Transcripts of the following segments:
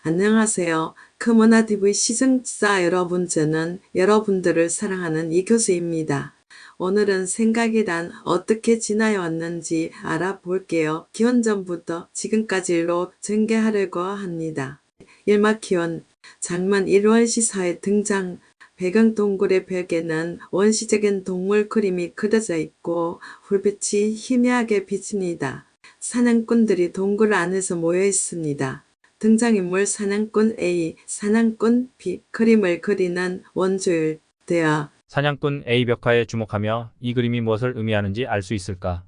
안녕하세요. 커머나티브 시청자 여러분, 저는 여러분들을 사랑하는 이 교수입니다. 오늘은 생각이란 어떻게 지나야 왔는지 알아볼게요. 기원 전부터 지금까지로 전개하려고 합니다. 일막기원, 장만 1원시사의 등장. 배경 동굴의 벽에는 원시적인 동물 그림이 그려져 있고 불빛이 희미하게 비칩니다. 사냥꾼들이 동굴 안에서 모여 있습니다. 등장인물 사냥꾼 A, 사냥꾼 B, 그림을 그리는 원주율, 대화. 사냥꾼 A 벽화에 주목하며 이 그림이 무엇을 의미하는지 알 수 있을까?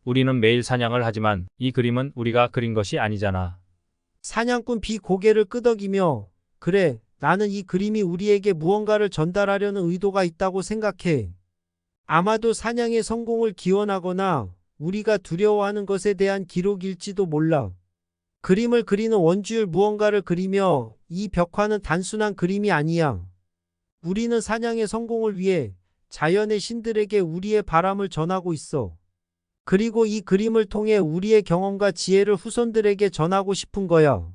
우리는 매일 사냥을 하지만 이 그림은 우리가 그린 것이 아니잖아. 사냥꾼 B 고개를 끄덕이며 그래, 나는 이 그림이 우리에게 무언가를 전달하려는 의도가 있다고 생각해. 아마도 사냥의 성공을 기원하거나 우리가 두려워하는 것에 대한 기록일지도 몰라. 그림을 그리는 원주율 무언가를 그리며 이 벽화는 단순한 그림이 아니야. 우리는 사냥의 성공을 위해 자연의 신들에게 우리의 바람을 전하고 있어. 그리고 이 그림을 통해 우리의 경험과 지혜를 후손들에게 전하고 싶은 거야.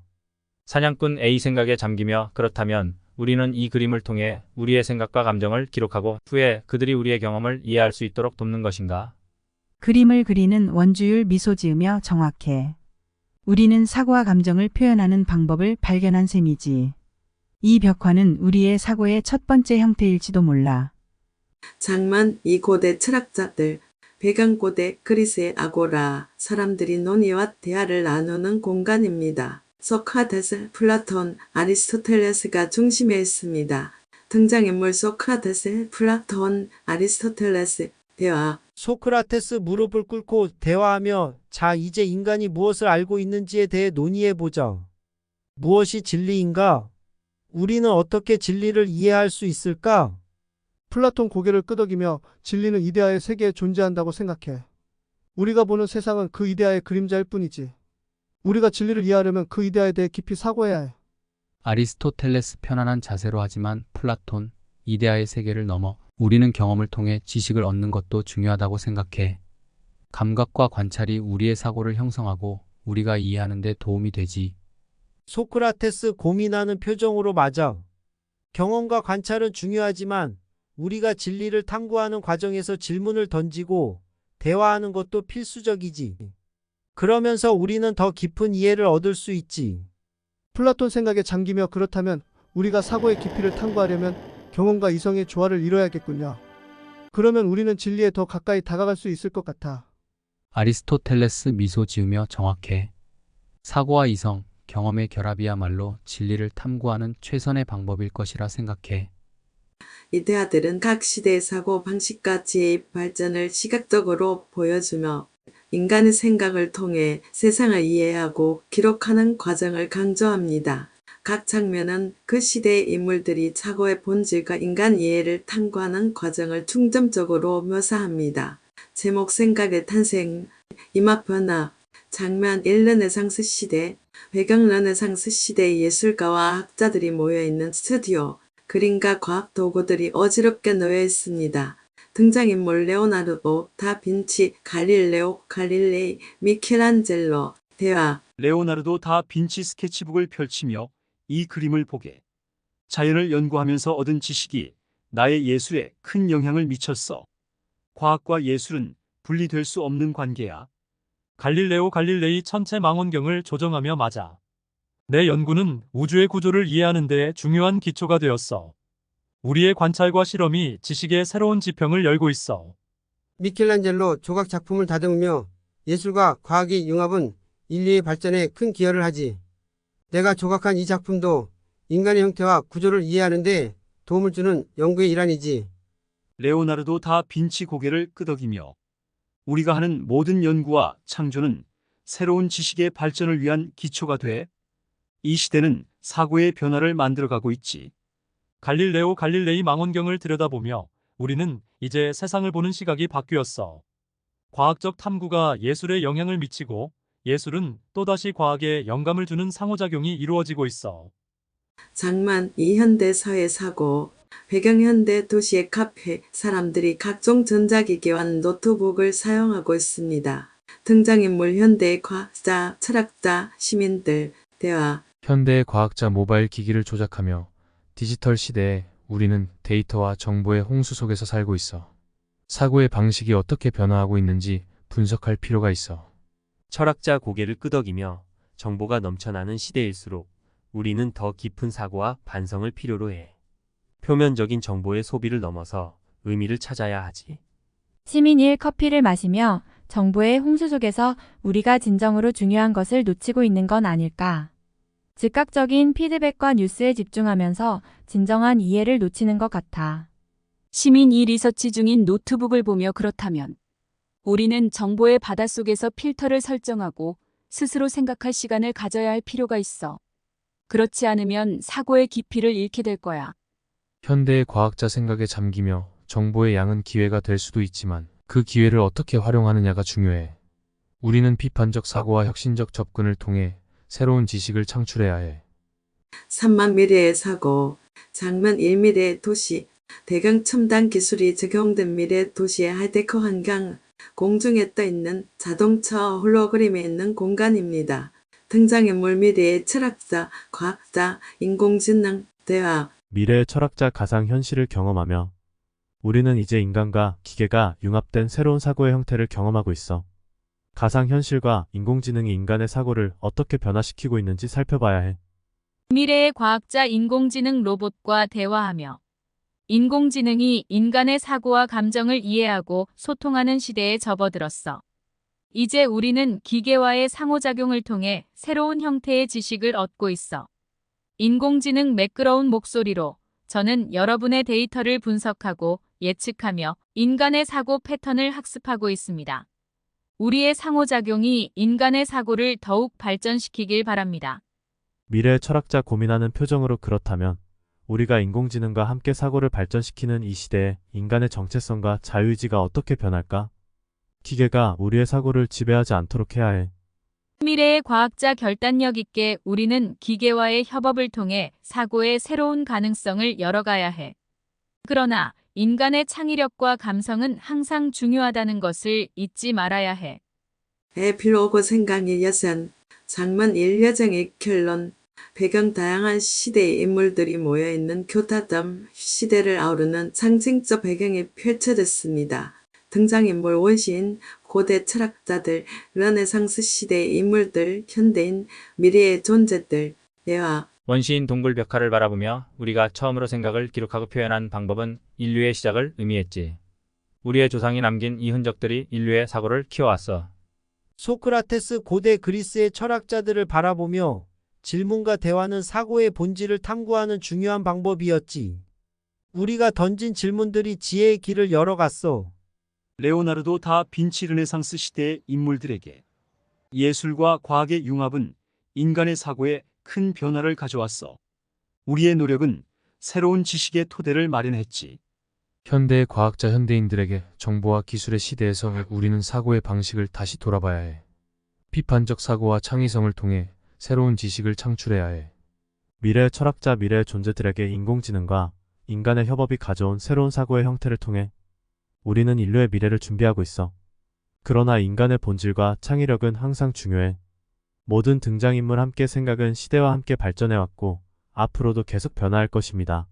사냥꾼 A 생각에 잠기며 그렇다면 우리는 이 그림을 통해 우리의 생각과 감정을 기록하고 후에 그들이 우리의 경험을 이해할 수 있도록 돕는 것인가? 그림을 그리는 원주율 미소 지으며 정확해. 우리는 사고와 감정을 표현하는 방법을 발견한 셈이지. 이 벽화는 우리의 사고의 첫 번째 형태일지도 몰라. 장만 이 고대 철학자들, 배경 고대 그리스의 아고라, 사람들이 논의와 대화를 나누는 공간입니다. 소크라테스, 플라톤, 아리스토텔레스가 중심에 있습니다. 등장인물 소크라테스, 플라톤, 아리스토텔레스, 대화. 소크라테스 무릎을 꿇고 대화하며 자, 이제 인간이 무엇을 알고 있는지에 대해 논의해보자. 무엇이 진리인가? 우리는 어떻게 진리를 이해할 수 있을까? 플라톤 고개를 끄덕이며 진리는 이데아의 세계에 존재한다고 생각해. 우리가 보는 세상은 그 이데아의 그림자일 뿐이지. 우리가 진리를 이해하려면 그 이데아에 대해 깊이 사고해야 해. 아리스토텔레스 편안한 자세로 하지만 플라톤, 이데아의 세계를 넘어 우리는 경험을 통해 지식을 얻는 것도 중요하다고 생각해. 감각과 관찰이 우리의 사고를 형성하고 우리가 이해하는 데 도움이 되지. 소크라테스 고민하는 표정으로 맞아. 경험과 관찰은 중요하지만 우리가 진리를 탐구하는 과정에서 질문을 던지고 대화하는 것도 필수적이지. 그러면서 우리는 더 깊은 이해를 얻을 수 있지. 플라톤 생각에 잠기며 그렇다면 우리가 사고의 깊이를 탐구하려면 경험과 이성의 조화를 이뤄야겠군요. 그러면 우리는 진리에 더 가까이 다가갈 수 있을 것 같아. 아리스토텔레스 미소 지으며 정확해. 사고와 이성, 경험의 결합이야말로 진리를 탐구하는 최선의 방법일 것이라 생각해. 이데아들은 각 시대의 사고 방식과 지혜의 발전을 시각적으로 보여주며 인간의 생각을 통해 세상을 이해하고 기록하는 과정을 강조합니다. 각 장면은 그 시대의 인물들이 사고의 본질과 인간 이해를 탐구하는 과정을 중점적으로 묘사합니다. 제목 생각의 탄생, 이막 변화, 장면 1 르네상스 시대, 배경 르네상스 시대의 예술가와 학자들이 모여있는 스튜디오, 그림과 과학 도구들이 어지럽게 놓여 있습니다. 등장인물 레오나르도, 다빈치, 갈릴레오, 갈릴레이, 미켈란젤로, 대화. 레오나르도 다 빈치 스케치북을 펼치며 이 그림을 보게. 자연을 연구하면서 얻은 지식이 나의 예술에 큰 영향을 미쳤어. 과학과 예술은 분리될 수 없는 관계야. 갈릴레오 갈릴레이 천체 망원경을 조정하며 맞아. 내 연구는 우주의 구조를 이해하는 데 중요한 기초가 되었어. 우리의 관찰과 실험이 지식의 새로운 지평을 열고 있어. 미켈란젤로 조각 작품을 다듬으며 예술과 과학의 융합은 인류의 발전에 큰 기여를 하지. 내가 조각한 이 작품도 인간의 형태와 구조를 이해하는 데 도움을 주는 연구의 일환이지. 레오나르도 다 빈치 고개를 끄덕이며 우리가 하는 모든 연구와 창조는 새로운 지식의 발전을 위한 기초가 돼. 이 시대는 사고의 변화를 만들어가고 있지. 갈릴레오 갈릴레이 망원경을 들여다보며 우리는 이제 세상을 보는 시각이 바뀌었어. 과학적 탐구가 예술에 영향을 미치고 예술은 또다시 과학에 영감을 주는 상호작용이 이루어지고 있어. 장만 이 현대 사회 사고, 배경 현대 도시의 카페, 사람들이 각종 전자기기와 노트북을 사용하고 있습니다. 등장인물 현대의 과학자, 철학자, 시민들, 대화. 현대의 과학자 모바일 기기를 조작하며 디지털 시대에 우리는 데이터와 정보의 홍수 속에서 살고 있어. 사고의 방식이 어떻게 변화하고 있는지 분석할 필요가 있어. 철학자 고개를 끄덕이며 정보가 넘쳐나는 시대일수록 우리는 더 깊은 사고와 반성을 필요로 해. 표면적인 정보의 소비를 넘어서 의미를 찾아야 하지. 시민 1 커피를 마시며 정보의 홍수 속에서 우리가 진정으로 중요한 것을 놓치고 있는 건 아닐까. 즉각적인 피드백과 뉴스에 집중하면서 진정한 이해를 놓치는 것 같아. 시민 2 리서치 중인 노트북을 보며 그렇다면 우리는 정보의 바닷속에서 필터를 설정하고 스스로 생각할 시간을 가져야 할 필요가 있어. 그렇지 않으면 사고의 깊이를 잃게 될 거야. 현대의 과학자 생각에 잠기며 정보의 양은 기회가 될 수도 있지만 그 기회를 어떻게 활용하느냐가 중요해. 우리는 비판적 사고와 혁신적 접근을 통해 새로운 지식을 창출해야 해. 3만 미래의 사고, 장면 1미래의 도시, 대강 첨단 기술이 적용된 미래 도시의 하이테크 환경, 공중에 떠있는 자동차 홀로그램에 있는 공간입니다. 등장인물 미래의 철학자, 과학자, 인공지능, 대화. 미래의 철학자 가상현실을 경험하며 우리는 이제 인간과 기계가 융합된 새로운 사고의 형태를 경험하고 있어. 가상현실과 인공지능이 인간의 사고를 어떻게 변화시키고 있는지 살펴봐야 해. 미래의 과학자 인공지능 로봇과 대화하며 인공지능이 인간의 사고와 감정을 이해하고 소통하는 시대에 접어들었어. 이제 우리는 기계와의 상호작용을 통해 새로운 형태의 지식을 얻고 있어. 인공지능 매끄러운 목소리로 저는 여러분의 데이터를 분석하고 예측하며 인간의 사고 패턴을 학습하고 있습니다. 우리의 상호작용이 인간의 사고를 더욱 발전시키길 바랍니다. 미래의 철학자 고민하는 표정으로 그렇다면 우리가 인공지능과 함께 사고를 발전시키는 이 시대에 인간의 정체성과 자유의지가 어떻게 변할까? 기계가 우리의 사고를 지배하지 않도록 해야 해. 미래의 과학자 결단력 있게 우리는 기계와의 협업을 통해 사고의 새로운 가능성을 열어가야 해. 그러나 인간의 창의력과 감성은 항상 중요하다는 것을 잊지 말아야 해. 에필로그 생강의 여선, 장면 1여정의 결론, 배경 다양한 시대의 인물들이 모여있는 교타점 시대를 아우르는 상징적 배경이 펼쳐졌습니다. 등장인물 원시인, 고대 철학자들, 르네상스 시대의 인물들, 현대인, 미래의 존재들, 대화. 원시인 동굴 벽화를 바라보며 우리가 처음으로 생각을 기록하고 표현한 방법은 인류의 시작을 의미했지. 우리의 조상이 남긴 이 흔적들이 인류의 사고를 키워왔어. 소크라테스 고대 그리스의 철학자들을 바라보며 질문과 대화는 사고의 본질을 탐구하는 중요한 방법이었지. 우리가 던진 질문들이 지혜의 길을 열어갔어. 레오나르도 다 빈치 르네상스 시대의 인물들에게 예술과 과학의 융합은 인간의 사고에 큰 변화를 가져왔어. 우리의 노력은 새로운 지식의 토대를 마련했지. 현대의 과학자 현대인들에게 정보와 기술의 시대에서 우리는 사고의 방식을 다시 돌아봐야 해. 비판적 사고와 창의성을 통해 새로운 지식을 창출해야 해. 미래의 철학자 미래의 존재들에게 인공지능과 인간의 협업이 가져온 새로운 사고의 형태를 통해 우리는 인류의 미래를 준비하고 있어. 그러나 인간의 본질과 창의력은 항상 중요해. 모든 등장인물 함께 생각은 시대와 함께 발전해왔고 앞으로도 계속 변화할 것입니다.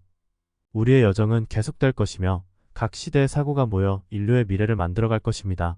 우리의 여정은 계속될 것이며 각 시대의 사고가 모여 인류의 미래를 만들어갈 것입니다.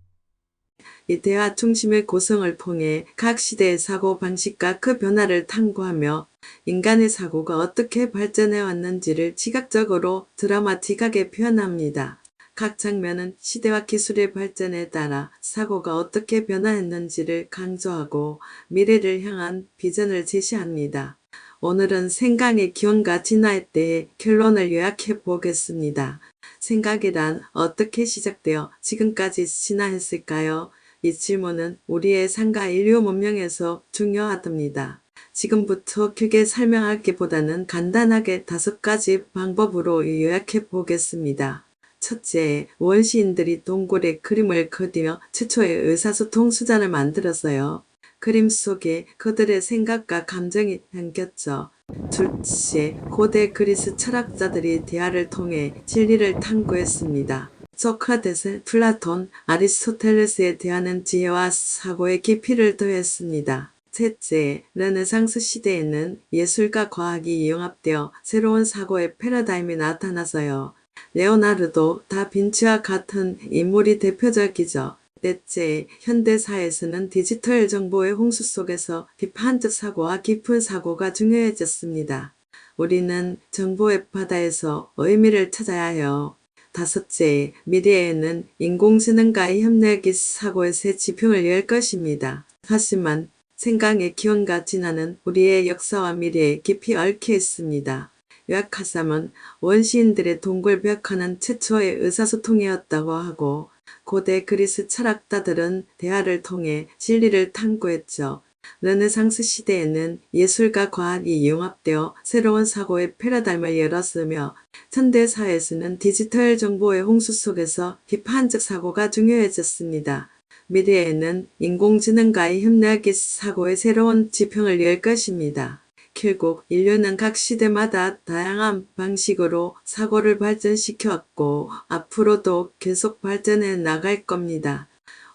이 대화 중심의 구성을 통해 각 시대의 사고 방식과 그 변화를 탐구하며 인간의 사고가 어떻게 발전해 왔는지를 시각적으로 드라마틱하게 표현합니다. 각 장면은 시대와 기술의 발전에 따라 사고가 어떻게 변화했는지를 강조하고 미래를 향한 비전을 제시합니다. 오늘은 생각의 기원과 진화에 대해 결론을 요약해 보겠습니다. 생각이란 어떻게 시작되어 지금까지 진화했을까요? 이 질문은 우리의 삶과 인류 문명에서 중요하답니다. 지금부터 길게 설명하기보다는 간단하게 5가지 방법으로 요약해 보겠습니다. 첫째, 원시인들이 동굴에 그림을 그리며 최초의 의사소통 수단을 만들었어요. 그림 속에 그들의 생각과 감정이 담겼죠. 둘째, 고대 그리스 철학자들이 대화를 통해 진리를 탐구했습니다. 소크라테스, 플라톤, 아리스토텔레스의 대화는 지혜와 사고의 깊이를 더했습니다. 셋째, 르네상스 시대에는 예술과 과학이 융합되어 새로운 사고의 패러다임이 나타나서요. 레오나르도 다빈치와 같은 인물이 대표적이죠. 넷째, 현대사에서는 디지털 정보의 홍수 속에서 비판적 사고와 깊은 사고가 중요해졌습니다. 우리는 정보의 바다에서 의미를 찾아야 해요. 다섯째, 미래에는 인공지능과의 협력이 사고의 새 지평을 열 것입니다. 하지만 생각의 기원과 진화는 우리의 역사와 미래에 깊이 얽혀 있습니다. 요약하자면 원시인들의 동굴 벽화는 최초의 의사소통이었다고 하고 고대 그리스 철학자들은 대화를 통해 진리를 탐구했죠. 르네상스 시대에는 예술과 과학이 융합되어 새로운 사고의 패러다임을 열었으며 현대사에서는 디지털 정보의 홍수 속에서 비판적 사고가 중요해졌습니다. 미래에는 인공지능과의 협력이 사고의 새로운 지평을 열 것입니다. 결국 인류는 각 시대마다 다양한 방식으로 사고를 발전시켜왔고 앞으로도 계속 발전해 나갈 겁니다.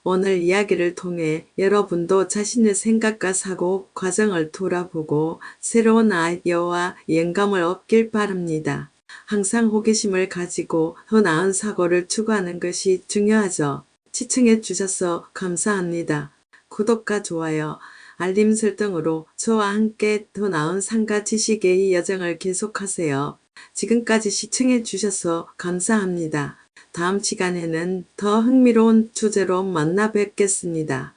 오늘 이야기를 통해 여러분도 자신의 생각과 사고 과정을 돌아보고 새로운 아이디어와 영감을 얻길 바랍니다. 항상 호기심을 가지고 더 나은 사고를 추구하는 것이 중요하죠. 시청해 주셔서 감사합니다. 구독과 좋아요, 알림 설정으로 저와 함께 더 나은 삶과 지식의 여정을 계속하세요. 지금까지 시청해 주셔서 감사합니다. 다음 시간에는 더 흥미로운 주제로 만나 뵙겠습니다.